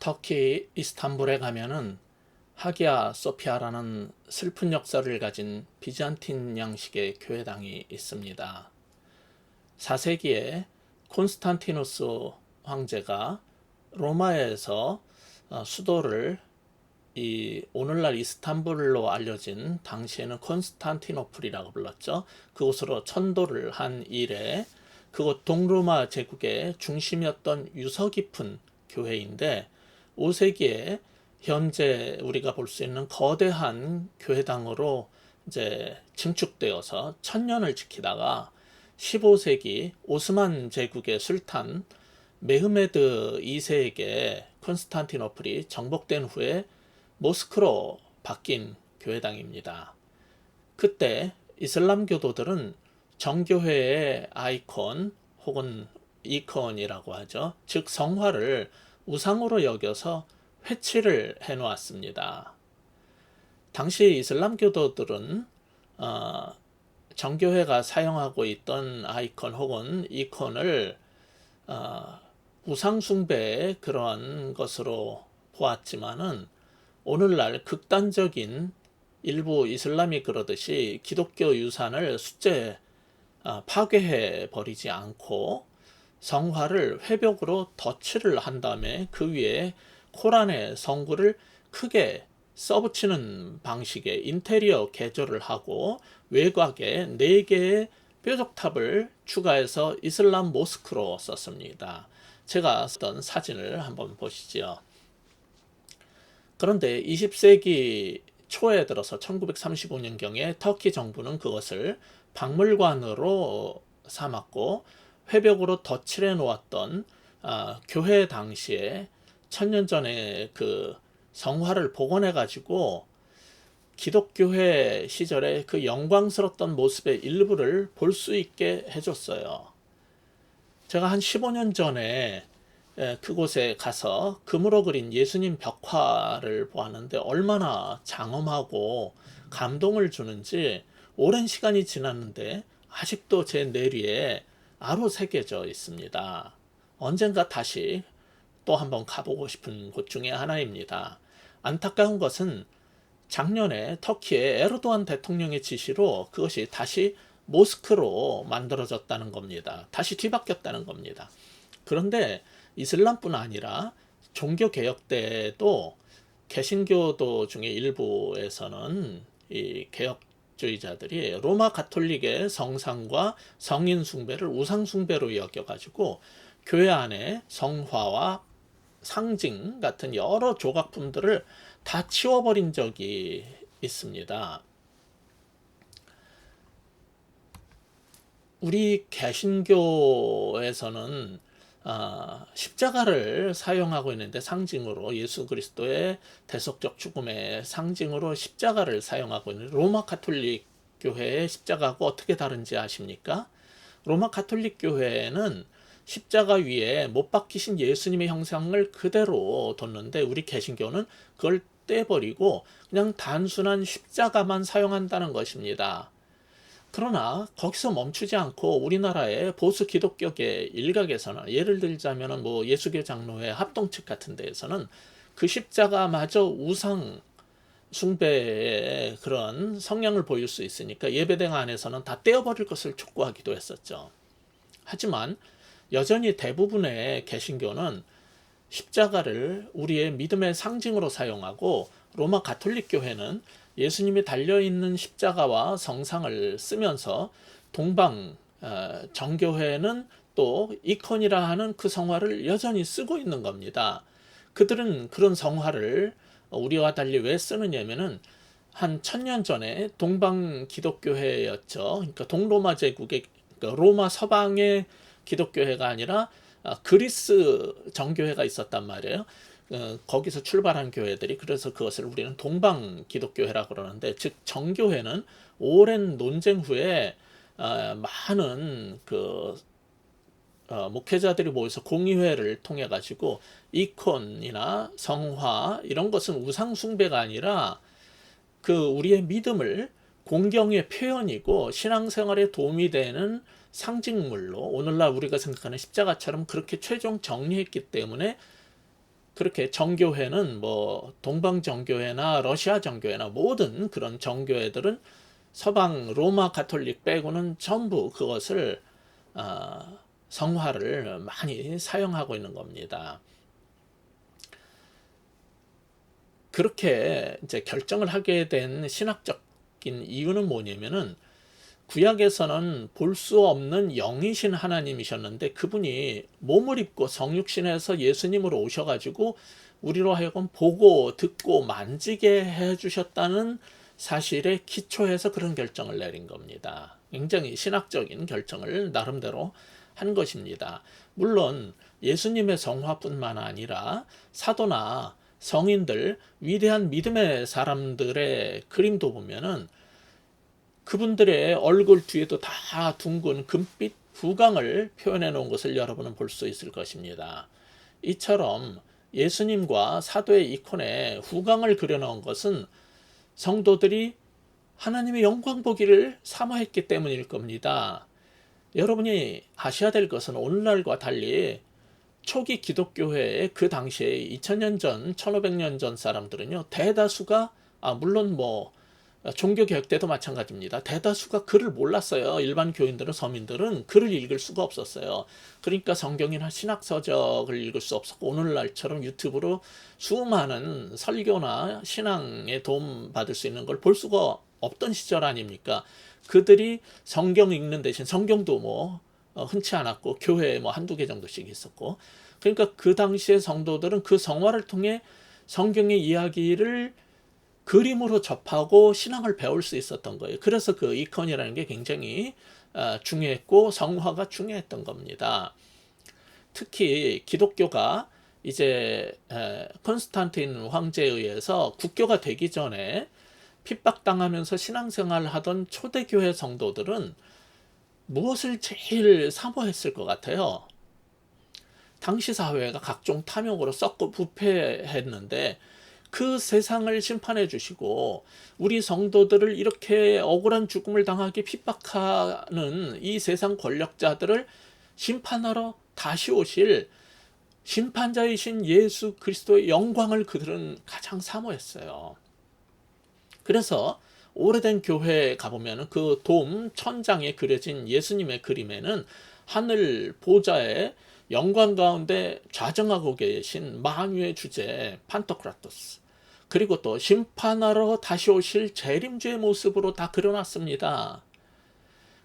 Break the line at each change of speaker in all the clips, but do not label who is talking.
터키 이스탄불에 가면은 하기야 소피아라는 슬픈 역사를 가진 비잔틴 양식의 교회당이 있습니다. 4세기에 콘스탄티누스 황제가 로마에서 수도를 오늘날 이스탄불로 알려진 당시에는 콘스탄티노플이라고 불렀죠. 그곳으로 천도를 한 이래 그곳 동로마 제국의 중심이었던 유서 깊은 교회인데 5세기에 현재 우리가 볼 수 있는 거대한 교회당으로 이제 증축되어서 천년을 지키다가 15세기 오스만 제국의 술탄 메흐메드 2세에게 콘스탄티노플이 정복된 후에 모스크로 바뀐 교회당입니다. 그때 이슬람 교도들은 정교회의 아이콘 혹은 이콘이라고 하죠. 즉 성화를 우상으로 여겨서 회치를 해놓았습니다. 당시 이슬람 교도들은 정교회가 사용하고 있던 아이콘 혹은 이콘을 우상 숭배의 그런 것으로 보았지만은 오늘날 극단적인 일부 이슬람이 그러듯이 기독교 유산을 숫제 파괴해 버리지 않고 성화를 회벽으로 덧칠을 한 다음에 그 위에 코란의 성구를 크게 써붙이는 방식의 인테리어 개조를 하고 외곽에 4개의 뾰족탑을 추가해서 이슬람 모스크로 썼습니다. 제가 썼던 사진을 한번 보시죠. 그런데 20세기 초에 들어서 1935년경에 터키 정부는 그것을 박물관으로 삼았고 회벽으로 덧칠해 놓았던 교회 당시에 1000년 전에 그 성화를 복원해 가지고 기독교회 시절에 그 영광스럽던 모습의 일부를 볼 수 있게 해줬어요. 제가 한 15년 전에 그곳에 가서 금으로 그린 예수님 벽화를 보았는데 얼마나 장엄하고 감동을 주는지 오랜 시간이 지났는데 아직도 제 뇌리에 아로 새겨져 있습니다. 언젠가 다시 또 한번 가보고 싶은 곳 중에 하나입니다. 안타까운 것은 작년에 터키의 에르도안 대통령의 지시로 그것이 다시 모스크로 만들어졌다는 겁니다. 다시 뒤바뀌었다는 겁니다. 그런데 이슬람뿐 아니라 종교개혁 때도 개신교도 중에 일부에서는 이 개혁주의자들이 로마 가톨릭의 성상과 성인 숭배를 우상 숭배로 여겨가지고 교회 안에 성화와 상징 같은 여러 조각품들을 다 치워버린 적이 있습니다. 우리 개신교에서는 십자가를 사용하고 있는데 상징으로 예수 그리스도의 대속적 죽음의 상징으로 십자가를 사용하고 있는 로마 가톨릭 교회의 십자가하고 어떻게 다른지 아십니까? 로마 가톨릭 교회는 십자가 위에 못 박히신 예수님의 형상을 그대로 뒀는데 우리 개신교는 그걸 떼버리고 그냥 단순한 십자가만 사용한다는 것입니다. 그러나 거기서 멈추지 않고 우리나라의 보수 기독교계 일각에서는 예를 들자면 뭐 예수교 장로회 합동측 같은 데에서는 그 십자가마저 우상 숭배의 그런 성향을 보일 수 있으니까 예배당 안에서는 다 떼어버릴 것을 촉구하기도 했었죠. 하지만 여전히 대부분의 개신교는 십자가를 우리의 믿음의 상징으로 사용하고 로마 가톨릭 교회는 예수님이 달려있는 십자가와 성상을 쓰면서 동방 정교회는 또 이콘이라 하는 그 성화를 여전히 쓰고 있는 겁니다. 그들은 그런 성화를 우리와 달리 왜 쓰느냐면은 한 1000년 전에 동방 기독교회였죠. 그러니까 동로마 제국의 그러니까 로마 서방의 기독교회가 아니라 그리스 정교회가 있었단 말이에요. 거기서 출발한 교회들이 그래서 그것을 우리는 동방 기독교회라고 그러는데 즉 정교회는 오랜 논쟁 후에 많은 그 목회자들이 모여서 공의회를 통해 가지고 이콘이나 성화 이런 것은 우상 숭배가 아니라 그 우리의 믿음을 공경의 표현이고 신앙생활에 도움이 되는 상징물로 오늘날 우리가 생각하는 십자가처럼 그렇게 최종 정리했기 때문에 그렇게 정교회는 뭐 동방 정교회나 러시아 정교회나 모든 그런 정교회들은 서방 로마 가톨릭 빼고는 전부 그것을 성화를 많이 사용하고 있는 겁니다. 그렇게 이제 결정을 하게 된 신학적인 이유는 뭐냐면은 구약에서는 볼 수 없는 영이신 하나님이셨는데 그분이 몸을 입고 성육신해서 예수님으로 오셔가지고 우리로 하여금 보고 듣고 만지게 해주셨다는 사실에 기초해서 그런 결정을 내린 겁니다. 굉장히 신학적인 결정을 나름대로 한 것입니다. 물론 예수님의 성화뿐만 아니라 사도나 성인들, 위대한 믿음의 사람들의 그림도 보면은 그분들의 얼굴 뒤에도 다 둥근 금빛 후광을 표현해 놓은 것을 여러분은 볼 수 있을 것입니다. 이처럼 예수님과 사도의 이콘에 후광을 그려놓은 것은 성도들이 하나님의 영광 보기를 사모했기 때문일 겁니다. 여러분이 아셔야 될 것은 오늘날과 달리 초기 기독교회의 그 당시에 2000년 전, 1500년 전 사람들은요, 대다수가, 물론 뭐, 종교개혁 때도 마찬가지입니다. 대다수가 글을 몰랐어요. 일반 교인들은, 서민들은 글을 읽을 수가 없었어요. 그러니까 성경이나 신학서적을 읽을 수 없었고, 오늘날처럼 유튜브로 수많은 설교나 신앙에 도움 받을 수 있는 걸 볼 수가 없던 시절 아닙니까? 그들이 성경 읽는 대신 성경도 뭐, 흔치 않았고 교회에 뭐 한두 개 정도씩 있었고, 그러니까 그 당시의 성도들은 그 성화를 통해 성경의 이야기를 그림으로 접하고 신앙을 배울 수 있었던 거예요. 그래서 그 이콘이라는 게 굉장히 중요했고 성화가 중요했던 겁니다. 특히 기독교가 이제 콘스탄틴 황제에 의해서 국교가 되기 전에 핍박당하면서 신앙생활을 하던 초대교회 성도들은 무엇을 제일 사모했을 것 같아요? 당시 사회가 각종 탐욕으로 썩고 부패했는데 그 세상을 심판해 주시고 우리 성도들을 이렇게 억울한 죽음을 당하게 핍박하는 이 세상 권력자들을 심판하러 다시 오실 심판자이신 예수 그리스도의 영광을 그들은 가장 사모했어요. 그래서 오래된 교회에 가보면 그 돔 천장에 그려진 예수님의 그림에는 하늘 보좌에 영광 가운데 좌정하고 계신 만유의 주제 판토크라토스, 그리고 또 심판하러 다시 오실 재림주의 모습으로 다 그려놨습니다.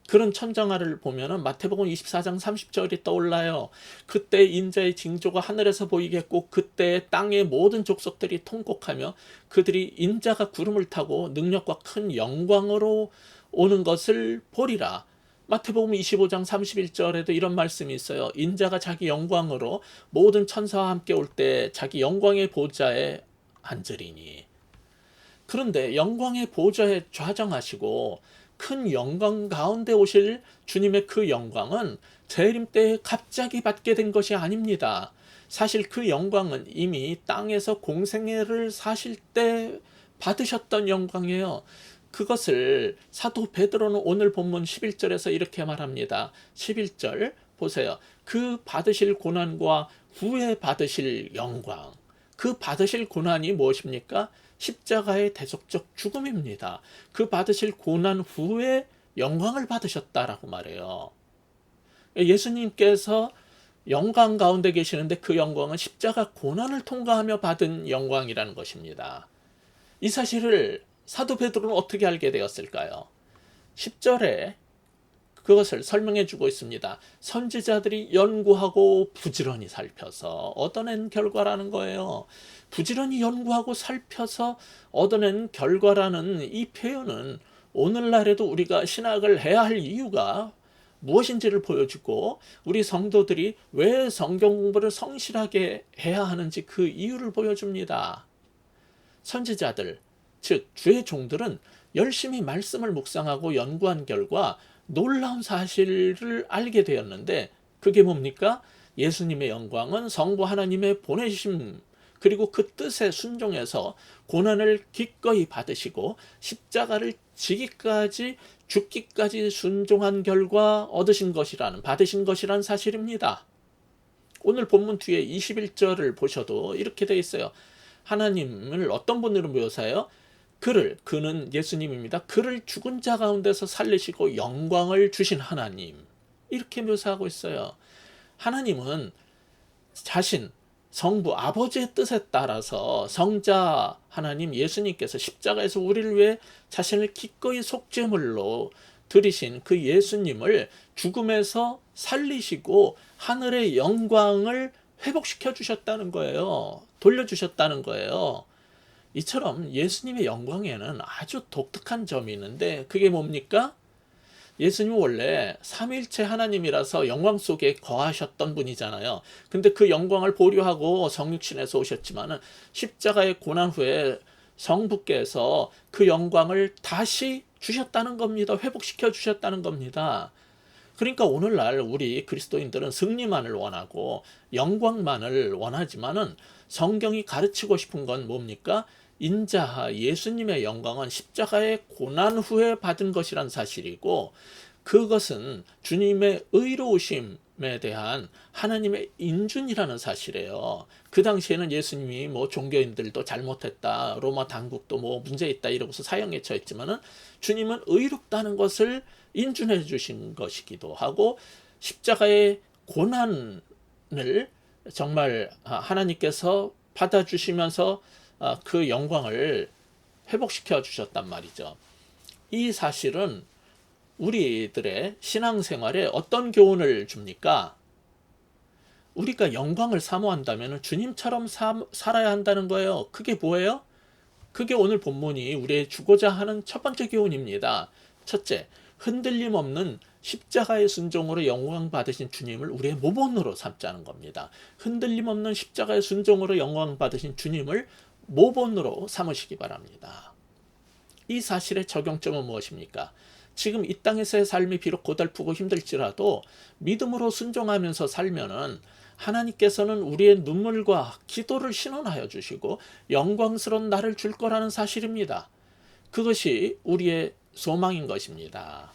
그런 천장화를 보면은 마태복음 24장 30절이 떠올라요. 그때 인자의 징조가 하늘에서 보이겠고 그때 땅의 모든 족속들이 통곡하며 그들이 인자가 구름을 타고 능력과 큰 영광으로 오는 것을 보리라. 마태복음 25장 31절에도 이런 말씀이 있어요. 인자가 자기 영광으로 모든 천사와 함께 올 때 자기 영광의 보좌에 앉으리니. 그런데 영광의 보좌에 좌정하시고 큰 영광 가운데 오실 주님의 그 영광은 재림 때 갑자기 받게 된 것이 아닙니다. 사실 그 영광은 이미 땅에서 공생애를 사실 때 받으셨던 영광이에요. 그것을 사도 베드로는 오늘 본문 11절에서 이렇게 말합니다. 11절 보세요. 그 받으실 고난과 후에 받으실 영광. 그 받으실 고난이 무엇입니까? 십자가의 대속적 죽음입니다. 그 받으실 고난 후에 영광을 받으셨다라고 말해요. 예수님께서 영광 가운데 계시는데 그 영광은 십자가 고난을 통과하며 받은 영광이라는 것입니다. 이 사실을 사도 베드로는 어떻게 알게 되었을까요? 10절에 그것을 설명해 주고 있습니다. 선지자들이 연구하고 부지런히 살펴서 얻어낸 결과라는 거예요. 부지런히 연구하고 살펴서 얻어낸 결과라는 이 표현은 오늘날에도 우리가 신학을 해야 할 이유가 무엇인지를 보여주고 우리 성도들이 왜 성경 공부를 성실하게 해야 하는지 그 이유를 보여줍니다. 선지자들, 즉 주의 종들은 열심히 말씀을 묵상하고 연구한 결과 놀라운 사실을 알게 되었는데 그게 뭡니까? 예수님의 영광은 성부 하나님의 보내심 그리고 그 뜻에 순종해서 고난을 기꺼이 받으시고 십자가를 지기까지 죽기까지 순종한 결과 얻으신 것이라는 받으신 것이라는 사실입니다. 오늘 본문 뒤에 21절을 보셔도 이렇게 되어 있어요. 하나님을 어떤 분으로 묘사해요? 그는 예수님입니다. 그를 죽은 자 가운데서 살리시고 영광을 주신 하나님. 이렇게 묘사하고 있어요. 하나님은 자신, 성부, 아버지의 뜻에 따라서 성자 하나님 예수님께서 십자가에서 우리를 위해 자신을 기꺼이 속죄물로 드리신 그 예수님을 죽음에서 살리시고 하늘의 영광을 회복시켜 주셨다는 거예요. 돌려주셨다는 거예요. 이처럼 예수님의 영광에는 아주 독특한 점이 있는데 그게 뭡니까? 예수님은 원래 삼위일체 하나님이라서 영광 속에 거하셨던 분이잖아요. 근데 그 영광을 보류하고 성육신에서 오셨지만은 십자가의 고난 후에 성부께서 그 영광을 다시 주셨다는 겁니다. 회복시켜 주셨다는 겁니다. 그러니까 오늘날 우리 그리스도인들은 승리만을 원하고 영광만을 원하지만은 성경이 가르치고 싶은 건 뭡니까? 인자하 예수님의 영광은 십자가의 고난 후에 받은 것이란 사실이고 그것은 주님의 의로우심에 대한 하나님의 인준이라는 사실이에요. 그 당시에는 예수님이 뭐 종교인들도 잘못했다, 로마 당국도 뭐 문제 있다 이러고서 사형에 처했지만은 주님은 의롭다는 것을 인준해 주신 것이기도 하고 십자가의 고난을 정말 하나님께서 받아주시면서 그 영광을 회복시켜 주셨단 말이죠. 이 사실은 우리들의 신앙생활에 어떤 교훈을 줍니까? 우리가 영광을 사모한다면 주님처럼 살아야 한다는 거예요. 그게 뭐예요? 그게 오늘 본문이 우리의 주고자 하는 첫 번째 교훈입니다. 첫째, 흔들림 없는 십자가의 순종으로 영광 받으신 주님을 우리의 모본으로 삼자는 겁니다. 흔들림 없는 십자가의 순종으로 영광 받으신 주님을 모본으로 삼으시기 바랍니다. 이 사실의 적용점은 무엇입니까? 지금 이 땅에서의 삶이 비록 고달프고 힘들지라도 믿음으로 순종하면서 살면은 하나님께서는 우리의 눈물과 기도를 신원하여 주시고 영광스러운 날을 줄 거라는 사실입니다. 그것이 우리의 소망인 것입니다.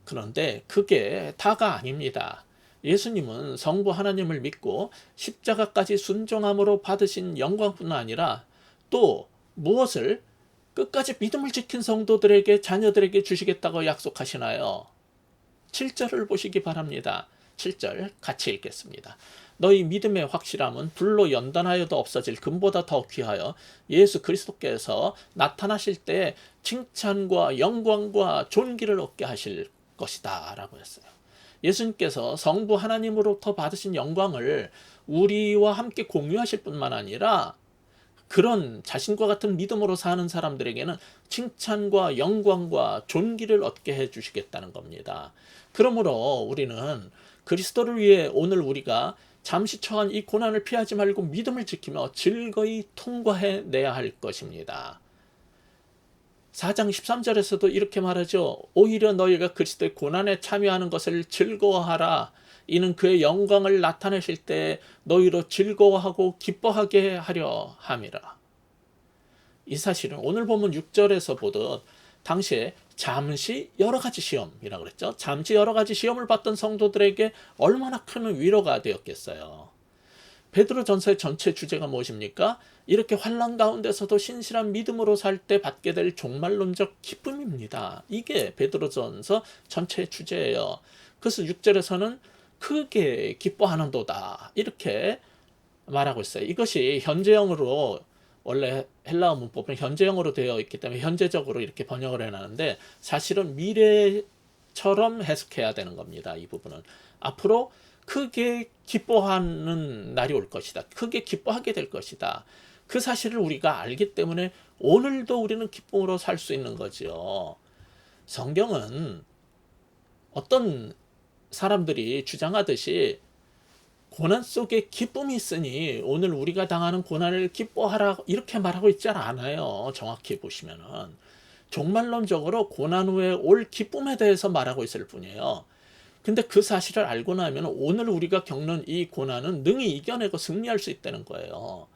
그런데 그게 다가 아닙니다. 예수님은 성부 하나님을 믿고 십자가까지 순종함으로 받으신 영광뿐 아니라 또 무엇을 끝까지 믿음을 지킨 성도들에게 자녀들에게 주시겠다고 약속하시나요? 7절을 보시기 바랍니다. 7절 같이 읽겠습니다. 너희 믿음의 확실함은 불로 연단하여도 없어질 금보다 더 귀하여 예수 그리스도께서 나타나실 때 칭찬과 영광과 존귀를 얻게 하실 것이다 라고 했어요. 예수님께서 성부 하나님으로부터 받으신 영광을 우리와 함께 공유하실 뿐만 아니라 그런 자신과 같은 믿음으로 사는 사람들에게는 칭찬과 영광과 존귀를 얻게 해주시겠다는 겁니다. 그러므로 우리는 그리스도를 위해 오늘 우리가 잠시 처한 이 고난을 피하지 말고 믿음을 지키며 즐거이 통과해내야 할 것입니다. 4장 13절에서도 이렇게 말하죠. 오히려 너희가 그리스도의 고난에 참여하는 것을 즐거워하라. 이는 그의 영광을 나타내실 때 너희로 즐거워하고 기뻐하게 하려 함이라. 이 사실은 오늘 보면 6절에서 보듯 당시에 잠시 여러 가지 시험이라고 그랬죠. 잠시 여러 가지 시험을 받던 성도들에게 얼마나 큰 위로가 되었겠어요. 베드로전서의 전체 주제가 무엇입니까? 이렇게 환난 가운데서도 신실한 믿음으로 살 때 받게 될 종말론적 기쁨입니다. 이게 베드로전서 전체의 주제예요. 그래서 6절에서는 크게 기뻐하는도다 이렇게 말하고 있어요. 이것이 현재형으로 원래 헬라어 문법은 현재형으로 되어 있기 때문에 현재적으로 이렇게 번역을 해놨는데 사실은 미래처럼 해석해야 되는 겁니다. 이 부분은 앞으로 크게 기뻐하는 날이 올 것이다. 크게 기뻐하게 될 것이다. 그 사실을 우리가 알기 때문에 오늘도 우리는 기쁨으로 살 수 있는 거죠. 성경은 어떤 사람들이 주장하듯이 고난 속에 기쁨이 있으니 오늘 우리가 당하는 고난을 기뻐하라 이렇게 말하고 있지 않아요. 정확히 보시면은 종말론적으로 고난 후에 올 기쁨에 대해서 말하고 있을 뿐이에요. 근데 그 사실을 알고 나면 오늘 우리가 겪는 이 고난은 능히 이겨내고 승리할 수 있다는 거예요.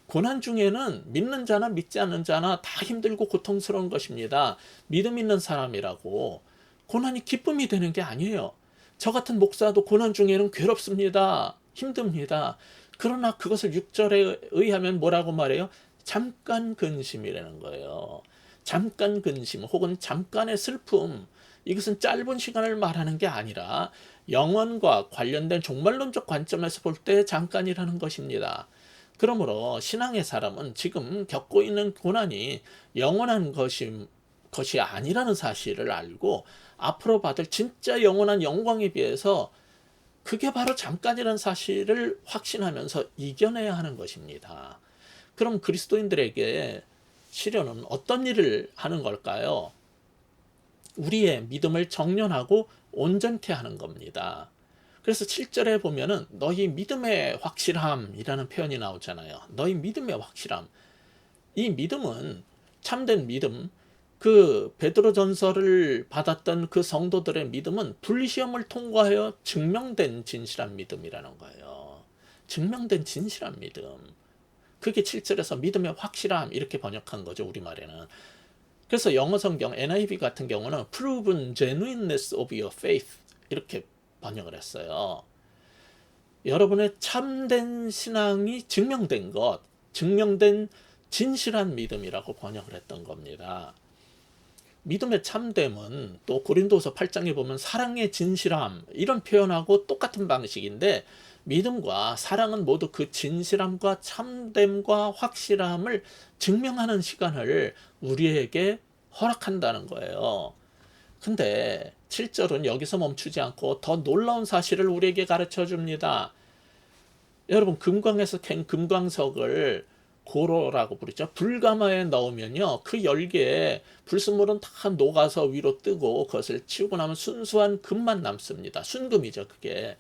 고난 중에는 믿는 자나 믿지 않는 자나 다 힘들고 고통스러운 것입니다. 믿음 있는 사람이라고 고난이 기쁨이 되는 게 아니에요. 저 같은 목사도 고난 중에는 괴롭습니다. 힘듭니다. 그러나 그것을 6절에 의하면 뭐라고 말해요? 잠깐 근심이라는 거예요. 잠깐 근심 혹은 잠깐의 슬픔, 이것은 짧은 시간을 말하는 게 아니라 영원과 관련된 종말론적 관점에서 볼 때 잠깐이라는 것입니다. 그러므로 신앙의 사람은 지금 겪고 있는 고난이 영원한 것이 아니라는 사실을 알고 앞으로 받을 진짜 영원한 영광에 비해서 그게 바로 잠깐이라는 사실을 확신하면서 이겨내야 하는 것입니다. 그럼 그리스도인들에게 시련은 어떤 일을 하는 걸까요? 우리의 믿음을 정련하고 온전케 하는 겁니다. 그래서 7절에 보면은 너희 믿음의 확실함이라는 표현이 나오잖아요. 너희 믿음의 확실함. 이 믿음은 참된 믿음, 그 베드로전서를 받았던 그 성도들의 믿음은 불시험을 통과하여 증명된 진실한 믿음이라는 거예요. 증명된 진실한 믿음. 그게 7절에서 믿음의 확실함 이렇게 번역한 거죠, 우리말에는. 그래서 영어 성경 NIV 같은 경우는 proven genuineness of your faith 이렇게 번역을 했어요. 여러분의 참된 신앙이 증명된 것, 증명된 진실한 믿음이라고 번역을 했던 겁니다. 믿음의 참됨은 또 고린도서 8장에 보면 사랑의 진실함 이런 표현하고 똑같은 방식인데, 믿음과 사랑은 모두 그 진실함과 참됨과 확실함을 증명하는 시간을 우리에게 허락한다는 거예요. 근데 7절은 여기서 멈추지 않고 더 놀라운 사실을 우리에게 가르쳐 줍니다. 여러분, 금광에서 캔 금광석을 고로라고 부르죠. 불가마에 넣으면요, 그 열기에 불순물은 다 녹아서 위로 뜨고 그것을 치우고 나면 순수한 금만 남습니다. 순금이죠, 그게.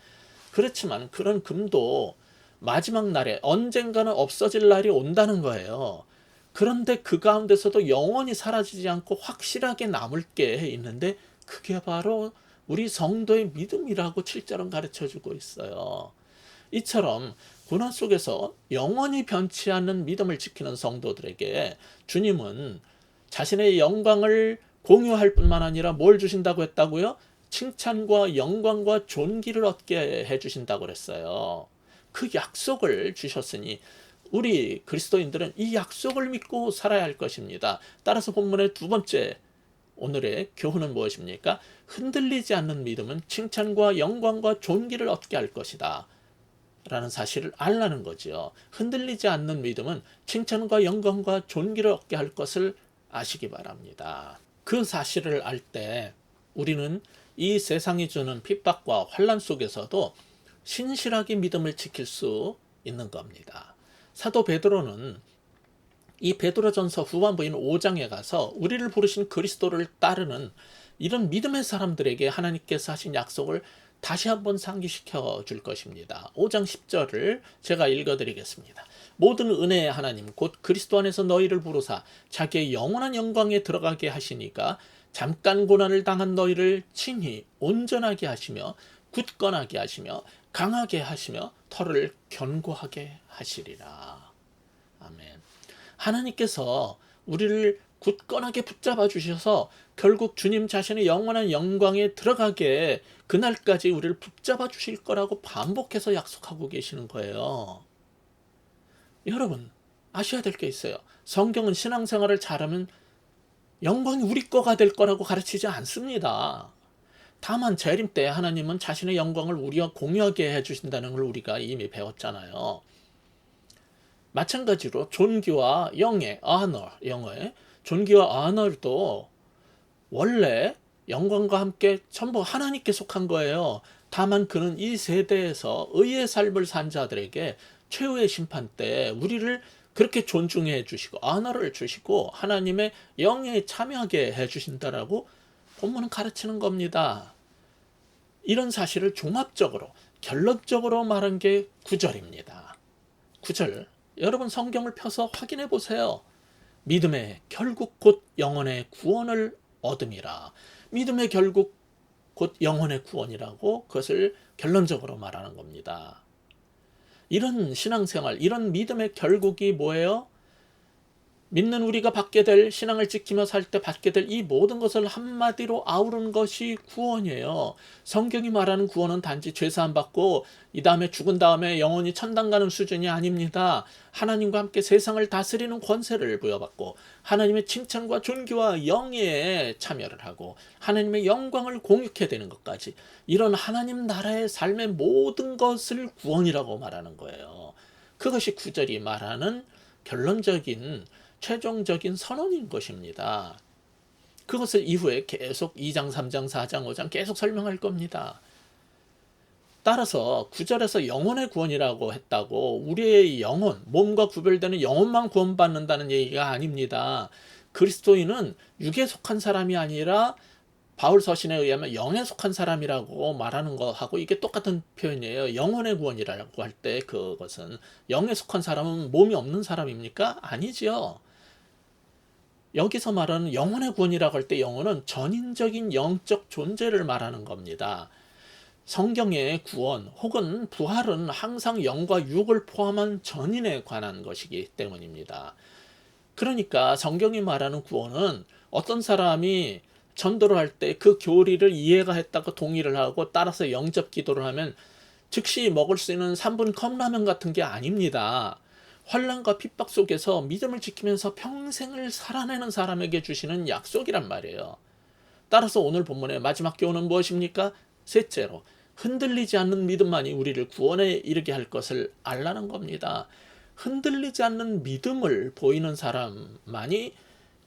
그렇지만 그런 금도 마지막 날에 언젠가는 없어질 날이 온다는 거예요. 그런데 그 가운데서도 영원히 사라지지 않고 확실하게 남을 게 있는데, 그게 바로 우리 성도의 믿음이라고 7절은 가르쳐주고 있어요. 이처럼 고난 속에서 영원히 변치 않는 믿음을 지키는 성도들에게 주님은 자신의 영광을 공유할 뿐만 아니라 뭘 주신다고 했다고요? 칭찬과 영광과 존귀를 얻게 해주신다고 그랬어요. 그 약속을 주셨으니 우리 그리스도인들은 이 약속을 믿고 살아야 할 것입니다. 따라서 본문의 두 번째 오늘의 교훈은 무엇입니까? 흔들리지 않는 믿음은 칭찬과 영광과 존귀를 얻게 할 것이다 라는 사실을 알라는 거죠. 흔들리지 않는 믿음은 칭찬과 영광과 존귀를 얻게 할 것을 아시기 바랍니다. 그 사실을 알 때 우리는 이 세상이 주는 핍박과 환난 속에서도 신실하게 믿음을 지킬 수 있는 겁니다. 사도 베드로는 이 베드로전서 후반부인 5장에 가서 우리를 부르신 그리스도를 따르는 이런 믿음의 사람들에게 하나님께서 하신 약속을 다시 한번 상기시켜 줄 것입니다. 5장 10절을 제가 읽어드리겠습니다. 모든 은혜의 하나님 곧 그리스도 안에서 너희를 부르사 자기의 영원한 영광에 들어가게 하시니까 잠깐 고난을 당한 너희를 친히 온전하게 하시며 굳건하게 하시며 강하게 하시며 털을 견고하게 하시리라. 아멘. 하나님께서 우리를 굳건하게 붙잡아 주셔서 결국 주님 자신의 영원한 영광에 들어가게 그날까지 우리를 붙잡아 주실 거라고 반복해서 약속하고 계시는 거예요. 여러분, 아셔야 될 게 있어요. 성경은 신앙생활을 잘하면 영광이 우리 거가 될 거라고 가르치지 않습니다. 다만 재림 때 하나님은 자신의 영광을 우리와 공유하게 해주신다는 걸 우리가 이미 배웠잖아요. 마찬가지로 존귀와 영예, honor, 영어의 존귀와 honor도 원래 영광과 함께 전부 하나님께 속한 거예요. 다만 그는 이 세대에서 의의 삶을 산 자들에게 최후의 심판 때 우리를 그렇게 존중해 주시고 honor를 주시고 하나님의 영예에 참여하게 해 주신다라고 본문은 가르치는 겁니다. 이런 사실을 종합적으로 결론적으로 말한 게 9절입니다. 9절, 여러분 성경을 펴서 확인해 보세요. 믿음의 결국 곧 영혼의 구원을 얻음이라. 믿음의 결국 곧 영혼의 구원이라고 그것을 결론적으로 말하는 겁니다. 이런 신앙생활, 이런 믿음의 결국이 뭐예요? 믿는 우리가 받게 될, 신앙을 지키며 살 때 받게 될 이 모든 것을 한마디로 아우르는 것이 구원이에요. 성경이 말하는 구원은 단지 죄사함 받고 이 다음에 죽은 다음에 영원히 천당 가는 수준이 아닙니다. 하나님과 함께 세상을 다스리는 권세를 부여받고 하나님의 칭찬과 존귀와 영예에 참여를 하고 하나님의 영광을 공유케 되는 것까지, 이런 하나님 나라의 삶의 모든 것을 구원이라고 말하는 거예요. 그것이 구절이 말하는 결론적인 최종적인 선언인 것입니다. 그것을 이후에 계속 2장, 3장, 4장, 5장 계속 설명할 겁니다. 따라서 9절에서 영혼의 구원이라고 했다고 우리의 영혼, 몸과 구별되는 영혼만 구원받는다는 얘기가 아닙니다. 그리스도인은 육에 속한 사람이 아니라 바울 서신에 의하면 영에 속한 사람이라고 말하는 거하고 이게 똑같은 표현이에요. 영혼의 구원이라고 할 때 그것은 영에 속한 사람은 몸이 없는 사람입니까? 아니지요. 여기서 말하는 영혼의 구원이라고 할 때 영혼은 전인적인 영적 존재를 말하는 겁니다. 성경의 구원 혹은 부활은 항상 영과 육을 포함한 전인에 관한 것이기 때문입니다. 그러니까 성경이 말하는 구원은 어떤 사람이 전도를 할 때 그 교리를 이해가 했다고 동의를 하고 따라서 영접 기도를 하면 즉시 먹을 수 있는 3분 컵라면 같은 게 아닙니다. 환난과 핍박 속에서 믿음을 지키면서 평생을 살아내는 사람에게 주시는 약속이란 말이에요. 따라서 오늘 본문의 마지막 교훈은 무엇입니까? 셋째로, 흔들리지 않는 믿음만이 우리를 구원에 이르게 할 것을 알라는 겁니다. 흔들리지 않는 믿음을 보이는 사람만이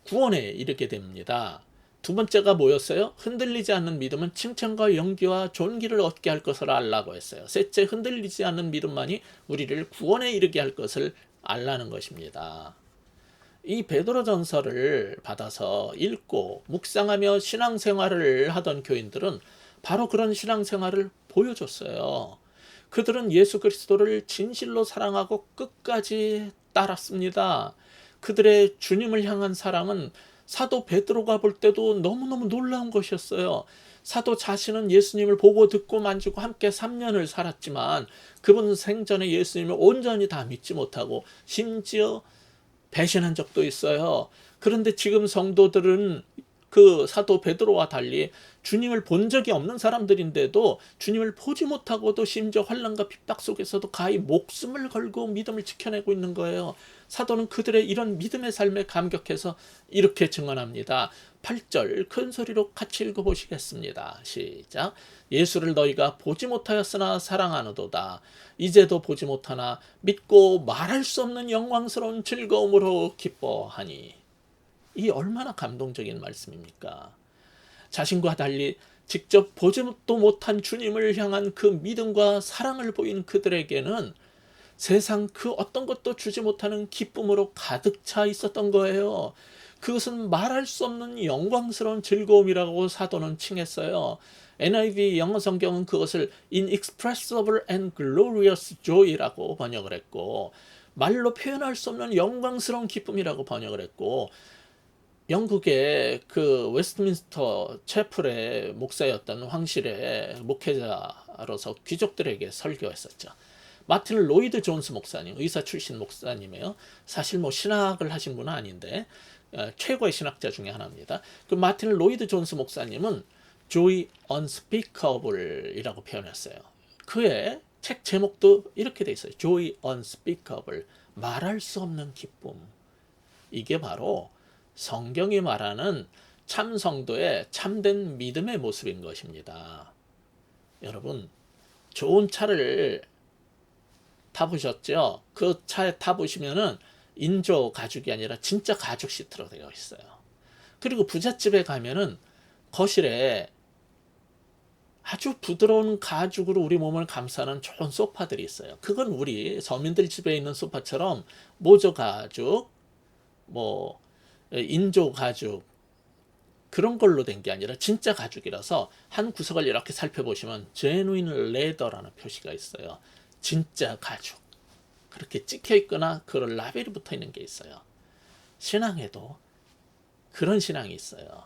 구원에 이르게 됩니다. 두 번째가 뭐였어요? 흔들리지 않는 믿음은 칭찬과 영기와 존귀를 얻게 할 것을 알라고 했어요. 셋째, 흔들리지 않는 믿음만이 우리를 구원에 이르게 할 것을 알라는 것입니다. 이 베드로전서를 받아서 읽고 묵상하며 신앙생활을 하던 교인들은 바로 그런 신앙생활을 보여줬어요. 그들은 예수 그리스도를 진실로 사랑하고 끝까지 따랐습니다. 그들의 주님을 향한 사랑은 사도 베드로가 볼 때도 너무너무 놀라운 것이었어요. 사도 자신은 예수님을 보고 듣고 만지고 함께 3년을 살았지만 그분 생전에 예수님을 온전히 다 믿지 못하고 심지어 배신한 적도 있어요. 그런데 지금 성도들은 그 사도 베드로와 달리 주님을 본 적이 없는 사람들인데도 주님을 보지 못하고도 심지어 환난과 핍박 속에서도 가히 목숨을 걸고 믿음을 지켜내고 있는 거예요. 사도는 그들의 이런 믿음의 삶에 감격해서 이렇게 증언합니다. 8절 큰 소리로 같이 읽어보시겠습니다. 시작. 예수를 너희가 보지 못하였으나 사랑하노도다. 이제도 보지 못하나 믿고 말할 수 없는 영광스러운 즐거움으로 기뻐하니. 이 얼마나 감동적인 말씀입니까? 자신과 달리 직접 보지도 못한 주님을 향한 그 믿음과 사랑을 보인 그들에게는 세상 그 어떤 것도 주지 못하는 기쁨으로 가득 차 있었던 거예요. 그것은 말할 수 없는 영광스러운 즐거움이라고 사도는 칭했어요. NIV 영어 성경은 그것을 inexpressible and glorious joy라고 번역을 했고, 말로 표현할 수 없는 영광스러운 기쁨이라고 번역을 했고, 영국의 그 웨스트민스터 채플의 목사였던 황실의 목회자로서 귀족들에게 설교했었죠. 마틴 로이드 존스 목사님, 의사 출신 목사님이에요. 사실 뭐 신학을 하신 분은 아닌데 최고의 신학자 중에 하나입니다. 그 마틴 로이드 존스 목사님은 Joy Unspeakable이라고 표현했어요. 그의 책 제목도 이렇게 돼 있어요. Joy Unspeakable, 말할 수 없는 기쁨. 이게 바로 성경이 말하는 참 성도의 참된 믿음의 모습인 것입니다. 여러분, 좋은 차를 타보셨죠? 그 차에 타보시면은 인조 가죽이 아니라 진짜 가죽 시트로 되어 있어요. 그리고 부잣집에 가면은 거실에 아주 부드러운 가죽으로 우리 몸을 감싸는 좋은 소파들이 있어요. 그건 우리 서민들 집에 있는 소파처럼 모조 가죽, 뭐 인조 가죽 그런 걸로 된 게 아니라 진짜 가죽이라서 한 구석을 이렇게 살펴보시면 genuine leather라는 표시가 있어요. 진짜 가죽. 그렇게 찍혀 있거나 그런 라벨이 붙어 있는 게 있어요. 신앙에도 그런 신앙이 있어요.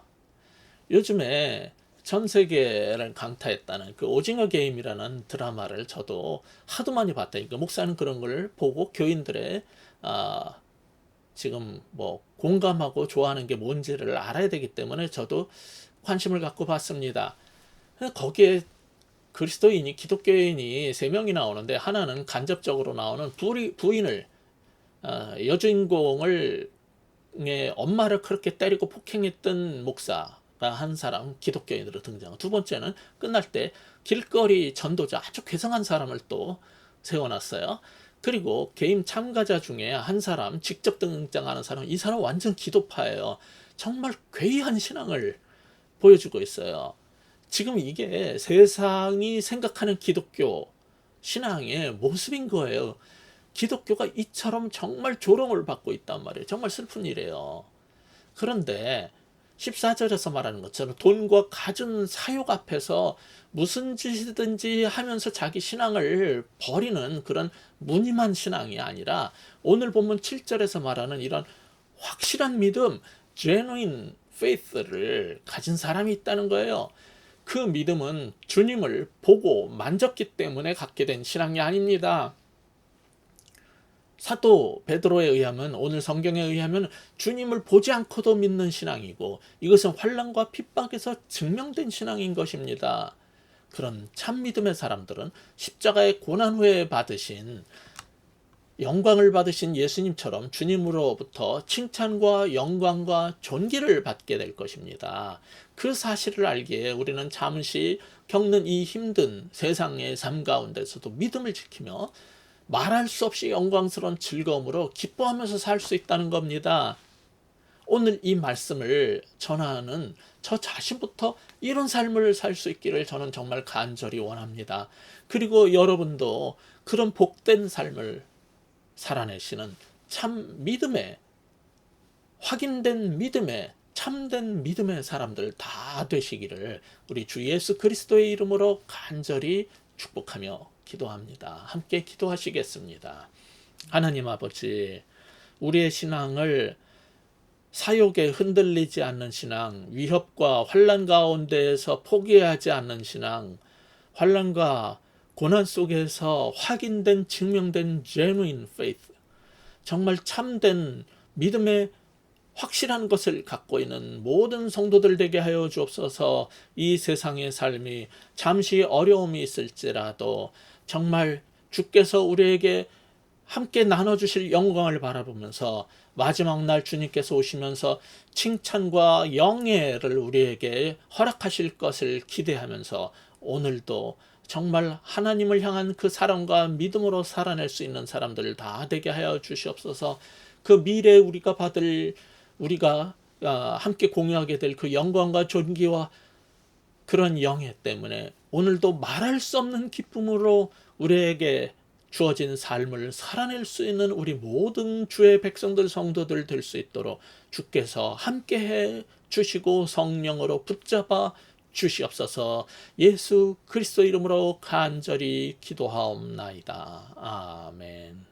요즘에 전 세계를 강타했다는 그 오징어 게임이라는 드라마를 저도 하도 많이 봤다니까 목사는 그런 걸 보고 교인들의 지금 뭐 공감하고 좋아하는 게 뭔지를 알아야 되기 때문에 저도 관심을 갖고 봤습니다. 거기에 그리스도인이 기독교인이 세 명이 나오는데 하나는 간접적으로 나오는 부인을 여주인공을 엄마를 그렇게 때리고 폭행했던 목사가 한 사람 기독교인으로 등장하고, 두 번째는 끝날 때 길거리 전도자 아주 괴상한 사람을 또 세워놨어요. 그리고 게임 참가자 중에 한 사람 직접 등장하는 사람, 이 사람 완전 기도파예요. 정말 괴이한 신앙을 보여주고 있어요. 지금 이게 세상이 생각하는 기독교 신앙의 모습인 거예요. 기독교가 이처럼 정말 조롱을 받고 있단 말이에요. 정말 슬픈 일이에요. 그런데 14절에서 말하는 것처럼 돈과 갖은 사욕 앞에서 무슨 짓이든지 하면서 자기 신앙을 버리는 그런 무늬만 신앙이 아니라, 오늘 본문 7절에서 말하는 이런 확실한 믿음, genuine faith를 가진 사람이 있다는 거예요. 그 믿음은 주님을 보고 만졌기 때문에 갖게 된 신앙이 아닙니다. 사도 베드로에 의하면, 오늘 성경에 의하면 주님을 보지 않고도 믿는 신앙이고, 이것은 환난과 핍박에서 증명된 신앙인 것입니다. 그런 참 믿음의 사람들은 십자가의 고난 후에 받으신 영광을 받으신 예수님처럼 주님으로부터 칭찬과 영광과 존귀를 받게 될 것입니다. 그 사실을 알기에 우리는 잠시 겪는 이 힘든 세상의 삶 가운데서도 믿음을 지키며 말할 수 없이 영광스러운 즐거움으로 기뻐하면서 살 수 있다는 겁니다. 오늘 이 말씀을 전하는 저 자신부터 이런 삶을 살 수 있기를 저는 정말 간절히 원합니다. 그리고 여러분도 그런 복된 삶을 살아내시는 참 믿음의, 확인된 믿음의, 참된 믿음의 사람들 다 되시기를 우리 주 예수 그리스도의 이름으로 간절히 축복하며 기도합니다. 함께 기도하시겠습니다. 하나님 아버지, 우리의 신앙을 사욕에 흔들리지 않는 신앙, 위협과 환난 가운데에서 포기하지 않는 신앙, 환난과 고난 속에서 확인된, 증명된 genuine faith, 정말 참된 믿음의 확실한 것을 갖고 있는 모든 성도들 되게 하여 주옵소서. 이 세상의 삶이 잠시 어려움이 있을지라도 정말 주께서 우리에게 함께 나눠주실 영광을 바라보면서 마지막 날 주님께서 오시면서 칭찬과 영예를 우리에게 허락하실 것을 기대하면서 오늘도 정말 하나님을 향한 그 사랑과 믿음으로 살아낼 수 있는 사람들을 다 되게 하여 주시옵소서. 그 미래에 우리가 함께 공유하게 될 그 영광과 존귀와 그런 영예 때문에 오늘도 말할 수 없는 기쁨으로 우리에게 주어진 삶을 살아낼 수 있는 우리 모든 주의 백성들, 성도들 될 수 있도록 주께서 함께해 주시고 성령으로 붙잡아 주시옵소서. 예수 그리스도 이름으로 간절히 기도하옵나이다. 아멘.